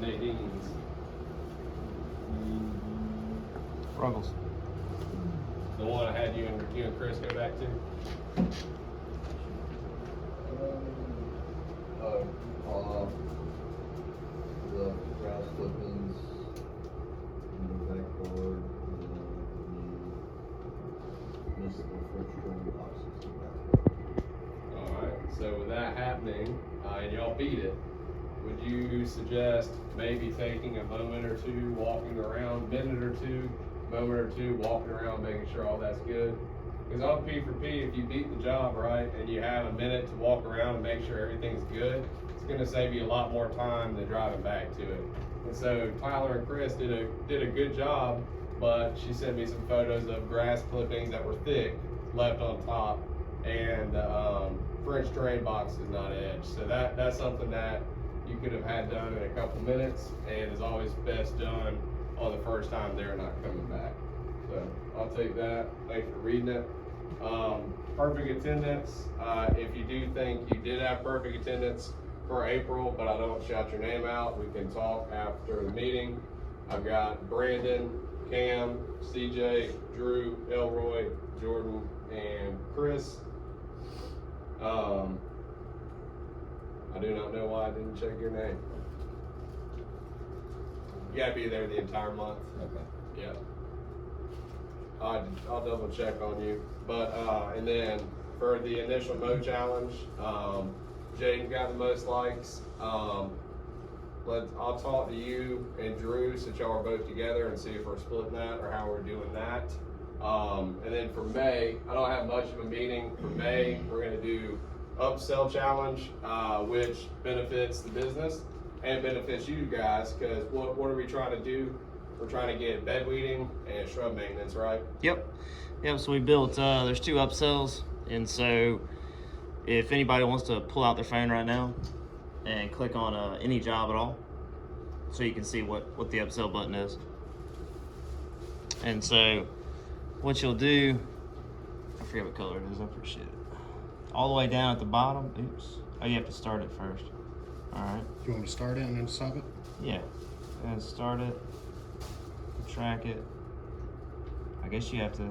Nadine's. Ruggles. The one I had you and Chris go back to? The grass clippings, the backboard, the municipal refrigerator boxes. Alright, so with that happening, and y'all beat it, would you suggest maybe taking a moment or two, walking around, moment or two, walking around, making sure all that's good? Because on P for P, if you beat the job right, and you have a minute to walk around and make sure everything's good, it's gonna save you a lot more time than driving back to it. And so Tyler and Chris did a good job, but she sent me some photos of grass clippings that were thick left on top, and French drain box is not edged. So that's something that you could have had done in a couple minutes, and is always best done on the first time they're not coming back. So I'll take that. Thanks for reading it. Perfect attendance. If you do think you did have perfect attendance for April, but I don't shout your name out, we can talk after the meeting. I've got Brandon, Cam, CJ, Drew, Elroy, Jordan, and Chris. I do not know why I didn't check your name. You gotta be there the entire month. Okay. Yeah. I'll double check on you. But, and then for the initial Mo challenge, Jaden got the most likes. I'll talk to you and Drew since y'all are both together and see if we're splitting that or how we're doing that. And then for May, I don't have much of a meeting. For May, we're gonna do upsell challenge, which benefits the business and benefits you guys, because what are we trying to do? We're trying to get bed weeding and shrub maintenance, right? Yep. So we built, there's 2 upsells. And so if anybody wants to pull out their phone right now and click on any job at all, so you can see what the upsell button is. And so what you'll do, I forget what color it is, I appreciate it. All the way down at the bottom, oops. Oh, you have to start it first. All right. You want me to start it and then stop it? Yeah. And start it, track it. I guess you have to,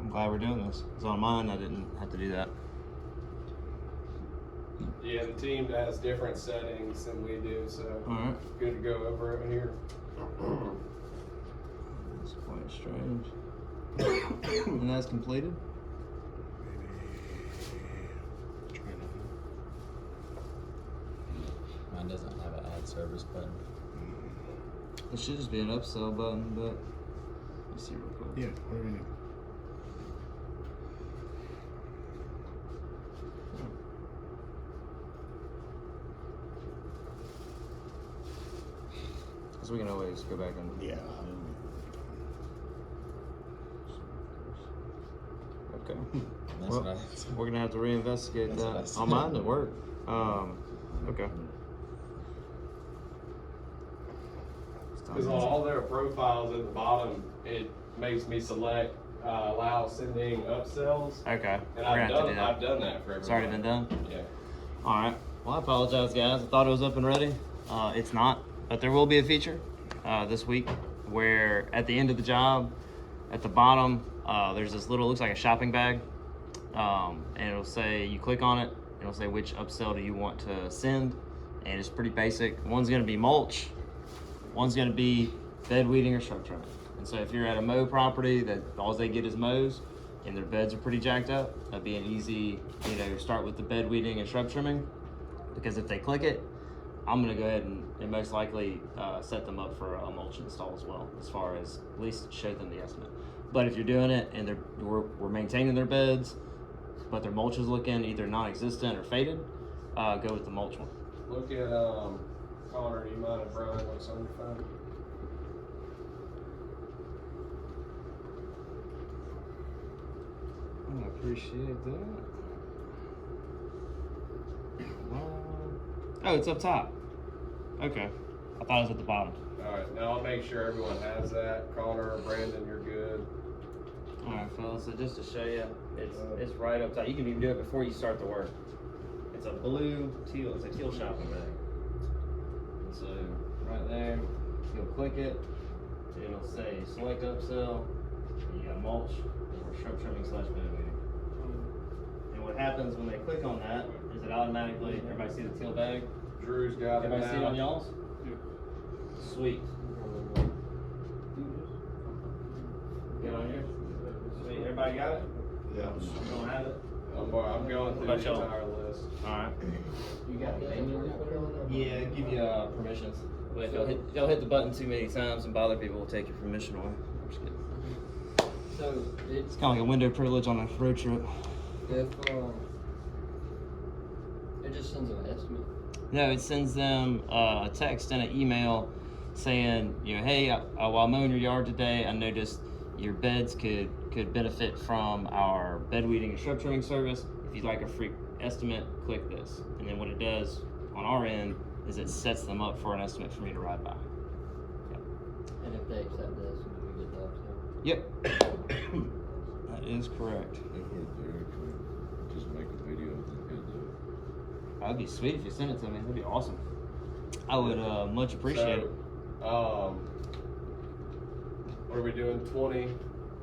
I'm glad we're doing this. It's on mine, I didn't have to do that. Yeah, the team has different settings than we do, so Alright. good to go over it here. It's quite strange. And that's completed? Mine doesn't have an ad service button. It should just be an upsell button, but let's see real quick. Yeah, what do we need? Because we can always go back and Yeah. Okay. That's Well, what we're gonna have to reinvestigate That's what I that. said. On mine, it worked. Okay. Because on all their profiles at the bottom, it makes me select allow sending upsells. Okay. And We're I've gonna have to do done that. that for everybody. It's already been done? Yeah. Alright. Well, I apologize, guys. I thought it was up and ready. It's not. But there will be a feature this week where at the end of the job, at the bottom, there's this little, looks like a shopping bag. And it'll say, you click on it, it'll say which upsell do you want to send. And it's pretty basic. One's going to be mulch. One's going to be bed weeding or shrub trimming. And so if you're at a mow property that all they get is mows and their beds are pretty jacked up, that'd be an easy, start with the bed weeding and shrub trimming. Because if they click it, I'm going to go ahead and most likely set them up for a mulch install as well, as far as at least show them the estimate. But if you're doing it and we're maintaining their beds, but their mulch is looking either non-existent or faded, go with the mulch one. Look at Connor. Do you mind if Brian looks on your phone? I appreciate that. Oh, it's up top. Okay. I thought it was at the bottom. All right. Now I'll make sure everyone has that. Connor or Brandon, you're good. All right, fellas. So just to show you, it's right up top. You can even do it before you start the work. It's a blue teal. It's a teal shopping bag. And so right right there. You'll click it. It'll say select upsell. And you got mulch or shrub trimming / bed weeding. And what happens when they click on that is it automatically, everybody see the teal bag? Drew's got it Everybody see it now. on y'all's? Sweet. Get on yours? Sweet. Everybody got it? Yeah. You don't have it? I'm going through What the about y'all? entire list. Alright. You got the manual? Yeah, give you permissions. But if y'all hit the button too many times and bother people, we'll take your permission away. I'm just kidding. So It's kind of like a window privilege on a road trip. if it just sends an estimate. No, it sends them a text and an email saying, you know, hey, while mowing your yard today, I noticed your beds could benefit from our bed weeding and shrub trimming service. If you'd like a free estimate, click this. And then what it does on our end is it sets them up for an estimate for me to ride by. Yep. And if they accept this, we get the upsell. Yep. That is correct. If we're there, can we just make a video and then do That'd be sweet if you send it to me. That'd be awesome. I would much appreciate it. What are we doing? 20.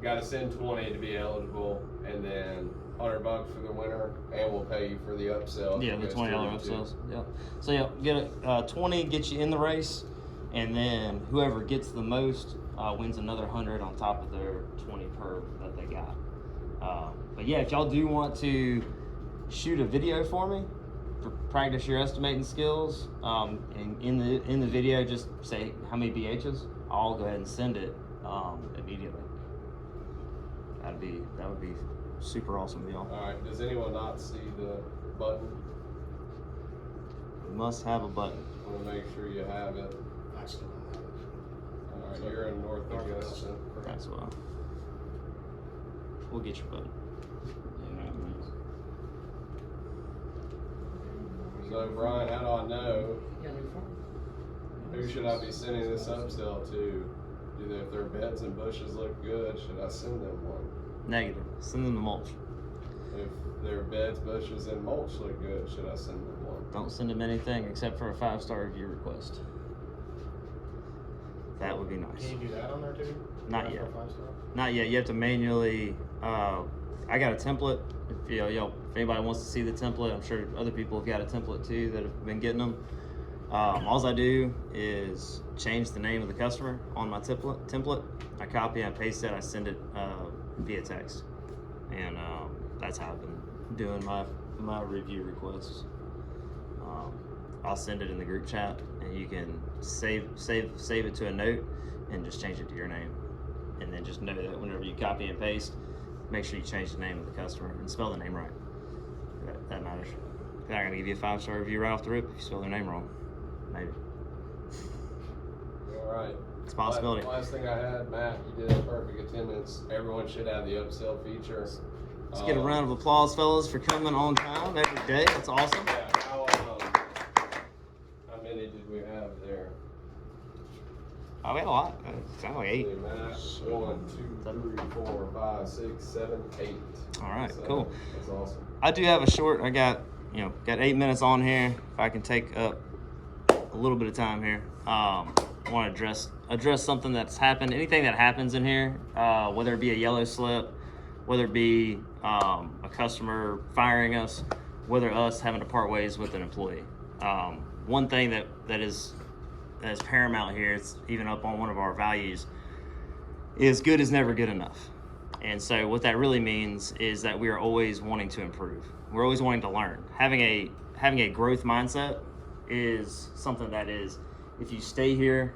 Got to send 20 to be eligible, and then $100 for the winter, and we'll pay you for the upsell. if Yeah, it the goes $20 through, too. upsells. Yeah. So yeah, get it. 20 gets you in the race, and then whoever gets the most wins another 100 on top of their 20 per that they got. But yeah, if y'all do want to shoot a video for me, practice your estimating skills, and in the video just say how many BHs. I'll go ahead and send it immediately. That would be super awesome of y'all. All right. Does anyone not see the button? We must have a button. I want to make sure you have it. I still don't have it. All right. You're in North Augusta. That's well. We'll get your button. So Brian, how do I know who should I be sending this upsell to? If their beds and bushes look good, should I send them one? Negative. Send them the mulch. If their beds, bushes, and mulch look good, should I send them one? Don't send them anything except for a 5-star review request. That would be nice. Can you do that on there too? Not After yet. a 5-star? Not yet. You have to manually. I got a template. If if anybody wants to see the template, I'm sure other people have got a template too that have been getting them. All I do is change the name of the customer on my template. I copy and paste it. I send it via text, and that's how I've been doing my review requests. I'll send it in the group chat, and you can save it to a note and just change it to your name, and then just know that whenever you copy and paste, make sure you change the name of the customer and spell the name right. That matters. They're not gonna give you a 5-star review right off the rip if you spell their name wrong. Maybe. All right. It's a possibility. Last thing I had, Matt, you did a perfect attendance. Everyone should have the upsell feature. Let's get a round of applause, fellas, for coming on time every day. That's awesome. Yeah, how many did we have there? Oh, we had a lot. Sound like 8. Matt, 1, 2, 3, 4, 5, 6, 7, 8. All right, So, cool. That's awesome. I do have a short. I got 8 minutes on here. If I can take up a little bit of time here, I want to address something that's happened. Anything that happens in here, whether it be a yellow slip, whether it be a customer firing us, whether us having to part ways with an employee. One thing that is paramount here, it's even up on one of our values, is good is never good enough. And so what that really means is that we are always wanting to improve. We're always wanting to learn. Having a growth mindset is something that is, if you stay here,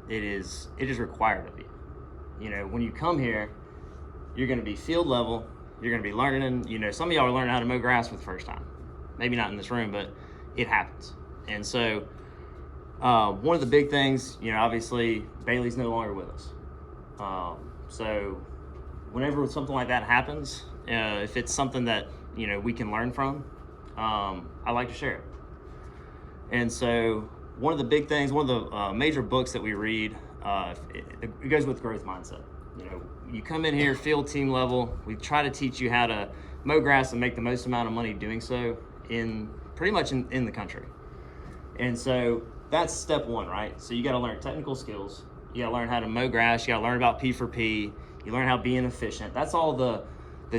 it is required of you. When you come here, you're going to be field level. You're going to be learning. Some of y'all are learning how to mow grass for the first time. Maybe not in this room, but it happens. And so one of the big things, obviously Bailey's no longer with us. So whenever something like that happens, if it's something that we can learn from, I like to share it. And so one of the big things, one of the major books that we read, it goes with growth mindset. You come in here field team level, we try to teach you how to mow grass and make the most amount of money doing so pretty much in the country. And so that's step one, right? So you got to learn technical skills. You got to learn how to mow grass. You got to learn about P4P. You learn how being efficient. That's all the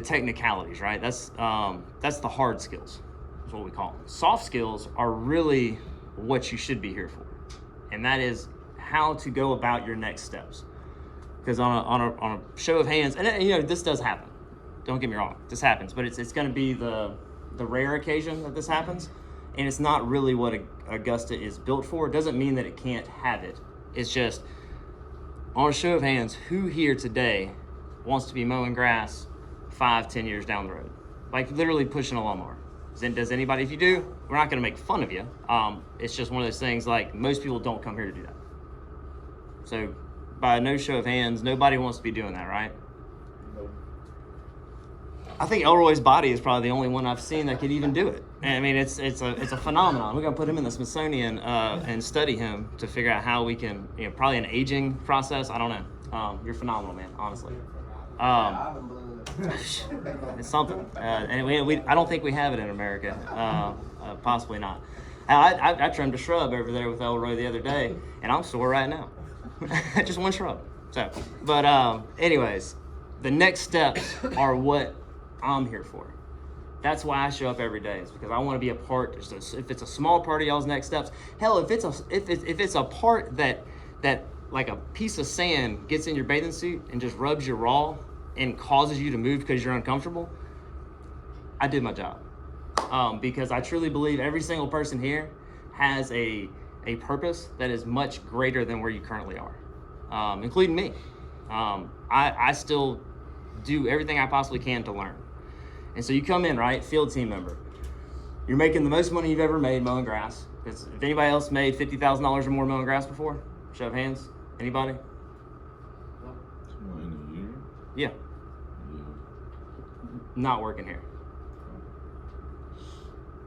technicalities, right? That's the hard skills. That's what we call them. Soft skills are really what you should be here for, and that is how to go about your next steps. Because on a show of hands, and you know this does happen. Don't get me wrong, this happens, but it's going to be the rare occasion that this happens, and it's not really what Augusta is built for. It doesn't mean that it can't have it. It's just on a show of hands, who here today wants to be mowing grass 5-10 years down the road, like literally pushing a lawnmower? Does anybody? If you do, we're not going to make fun of you. It's just one of those things. Like most people don't come here to do that. So by no show of hands, nobody wants to be doing that, right? Nope. I think Elroy's body is probably the only one I've seen that could even do it. And I mean, it's a phenomenon. We're gonna put him in the Smithsonian and study him to figure out how we can, probably an aging process. I don't know. You're phenomenal, man. Honestly. It's something, and we I don't think we have it in America. Possibly not. I trimmed a shrub over there with Elroy the other day, and I'm sore right now. Just one shrub. So, but anyways, the next steps are what I'm here for. That's why I show up every day. Is because I want to be a part. If it's a small part of y'all's next steps, hell, if it's a part that like a piece of sand gets in your bathing suit and just rubs you raw and causes you to move because you're uncomfortable, I did my job. Because I truly believe every single person here has a purpose that is much greater than where you currently are, including me. I still do everything I possibly can to learn. And so you come in, right, field team member. You're making the most money you've ever made mowing grass. Because if anybody else made $50,000 or more mowing grass before, show of hands. Anybody? In a year? Yeah. Yeah. Not working here.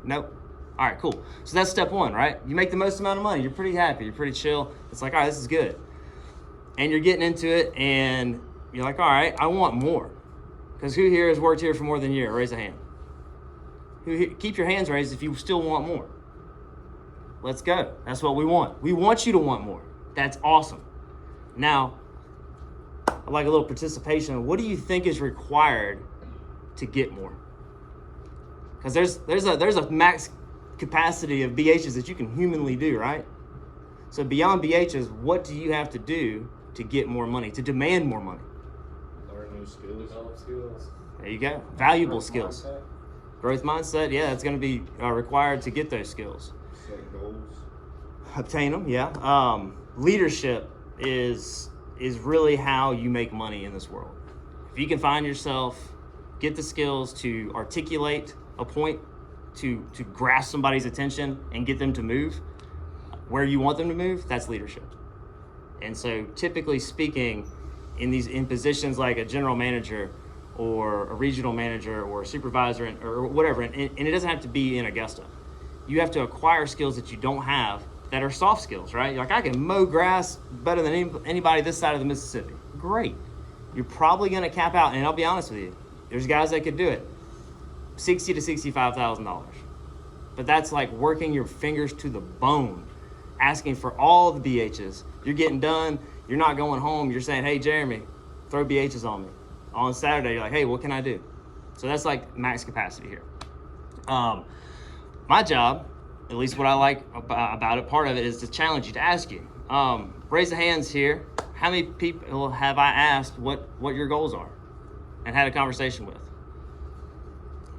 Nope. All right, cool. So that's step one, right? You make the most amount of money. You're pretty happy. You're pretty chill. It's like, all right, this is good. And you're getting into it, and you're like, all right, I want more. Because who here has worked here for more than a year? Raise a hand. Keep your hands raised if you still want more. Let's go. That's what we want. We want you to want more. That's awesome. Now, I'd like a little participation. What do you think is required to get more? Because there's a max capacity of BHs that you can humanly do, right? So beyond BHs, what do you have to do to get more money, to demand more money? Learn new skills. Develop skills. There you go. Valuable skills. Mindset, Growth mindset, yeah, it's going to be required to get those skills. set goals. Obtain them, yeah. Leadership is really how you make money in this world. If you can find yourself, get the skills to articulate a point, to grasp somebody's attention and get them to move where you want them to move, that's leadership. And so typically speaking, in positions like a general manager or a regional manager or a supervisor or whatever, and it doesn't have to be in Augusta. You have to acquire skills that you don't have that are soft skills, right? You're like, I can mow grass better than anybody this side of the Mississippi. Great. You're probably going to cap out, and I'll be honest with you, there's guys that could do it, $60,000 to $65,000. But that's like working your fingers to the bone, asking for all the BHs. You're getting done. You're not going home. You're saying, hey, Jeremy, throw BHs on me. On Saturday, you're like, hey, what can I do? So that's like max capacity here. My job, at least what I like about it, part of it is to challenge you, to ask you. Raise the hands here. How many people have I asked what your goals are and had a conversation with?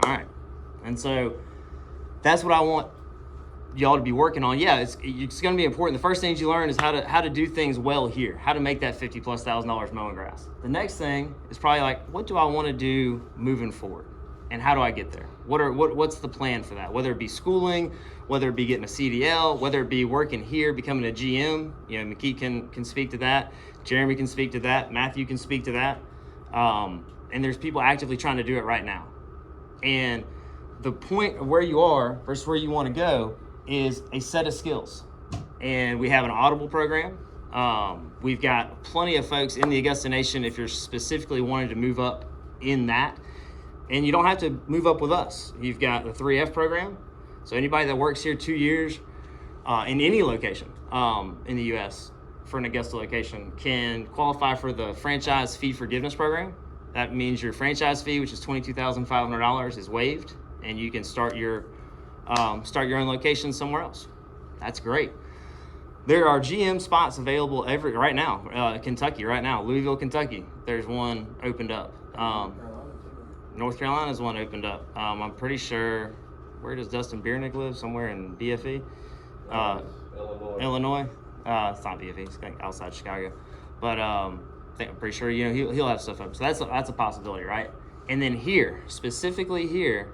All right. And so that's what I want y'all to be working on. Yeah, it's going to be important. The first things you learn is how to do things well here, how to make that $50,000+ mowing grass. The next thing is probably like, what do I want to do moving forward? And how do I get there? What's the plan for that? Whether it be schooling, whether it be getting a CDL, whether it be working here, becoming a GM. McKee can speak to that. Jeremy can speak to that. Matthew can speak to that. And there's people actively trying to do it right now. And the point of where you are versus where you want to go is a set of skills. And we have an Audible program. We've got plenty of folks in the Augusta Nation if you're specifically wanting to move up in that. And you don't have to move up with us. You've got the 3F program. So anybody that works here 2 years in any location in the U.S. for an Augusta location can qualify for the franchise fee forgiveness program. That means your franchise fee, which is $22,500, is waived, and you can start your own location somewhere else. That's great. There are GM spots available right now. Kentucky, right now, Louisville, Kentucky. There's one opened up. North Carolina's one opened up. I'm pretty sure. Where does Dustin Biernick live? Somewhere in BFE, Illinois. It's not BFE. It's outside Chicago, but I'm pretty sure he'll have stuff up. So that's a possibility, right? And then here, specifically here,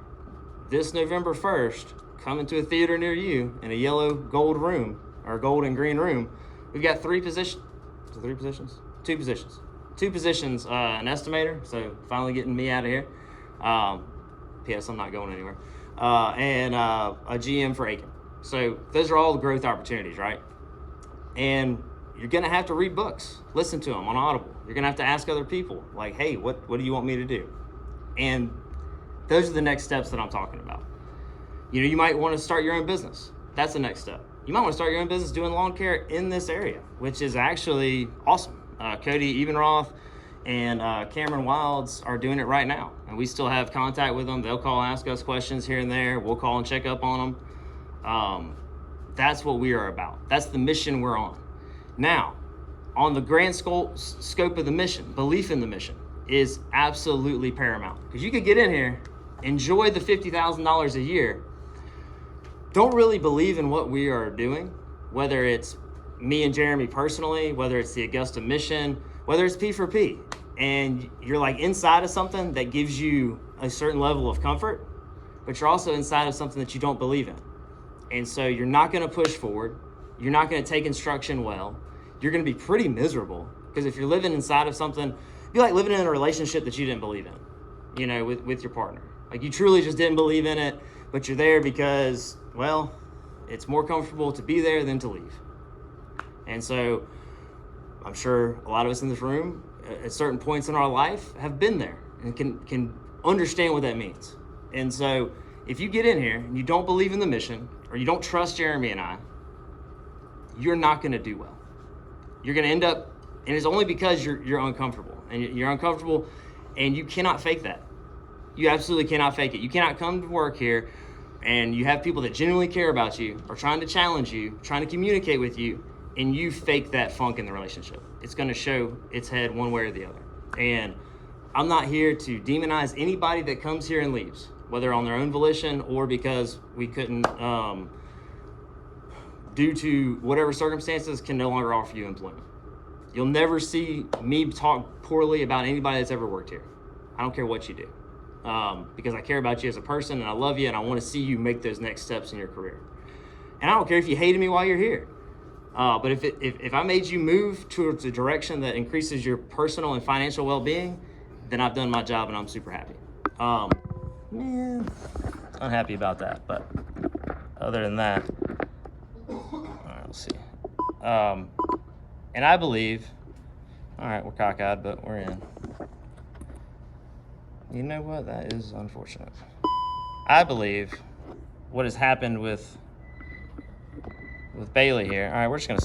this November 1st, coming to a theater near you in a yellow gold room or gold and green room, we've got 3 positions. Is it 3 positions? 2 positions. 2 positions. An estimator. So finally getting me out of here. P.S. I'm not going anywhere. And a GM for Aiken. So those are all the growth opportunities, right? And you're going to have to read books, listen to them on Audible. You're going to have to ask other people, like, hey, what do you want me to do? And those are the next steps that I'm talking about. You might want to start your own business. That's the next step. You might want to start your own business doing lawn care in this area, which is actually awesome. Cody Evenroth and Cameron Wilds are doing it right now. And we still have contact with them. They'll call, ask us questions here and there. We'll call and check up on them. That's what we are about. That's the mission we're on. Now, on the grand scope of the mission, belief in the mission is absolutely paramount. Because you could get in here, enjoy the $50,000 a year, don't really believe in what we are doing, whether it's me and Jeremy personally, whether it's the Augusta mission, whether it's P4P, and you're like inside of something that gives you a certain level of comfort, but you're also inside of something that you don't believe in. And so you're not going to push forward. You're not going to take instruction well. You're going to be pretty miserable, because if you're living inside of something, it'd be like living in a relationship that you didn't believe in, with your partner. Like you truly just didn't believe in it, but you're there because, well, it's more comfortable to be there than to leave. And so I'm sure a lot of us in this room at certain points in our life have been there and can understand what that means. And so if you get in here and you don't believe in the mission, or you don't trust Jeremy and I, you're not going to do well. You're going to end up, and it's only because you're uncomfortable. And you're uncomfortable, and you cannot fake that. You absolutely cannot fake it. You cannot come to work here and you have people that genuinely care about you, or trying to challenge you, trying to communicate with you, and you fake that funk in the relationship. It's going to show its head one way or the other. And I'm not here to demonize anybody that comes here and leaves, whether on their own volition or because we couldn't, due to whatever circumstances, can no longer offer you employment. You'll never see me talk poorly about anybody that's ever worked here. I don't care what you do, because I care about you as a person, and I love you, and I want to see you make those next steps in your career. And I don't care if you hated me while you're here. But if I made you move towards a direction that increases your personal and financial well-being, then I've done my job, and I'm super happy. Unhappy about that, but other than that, all right, let's see. And I believe, all right, we're cockeyed, but we're in. You know what? That is unfortunate. I believe what has happened with Bailey here. All right, we're just gonna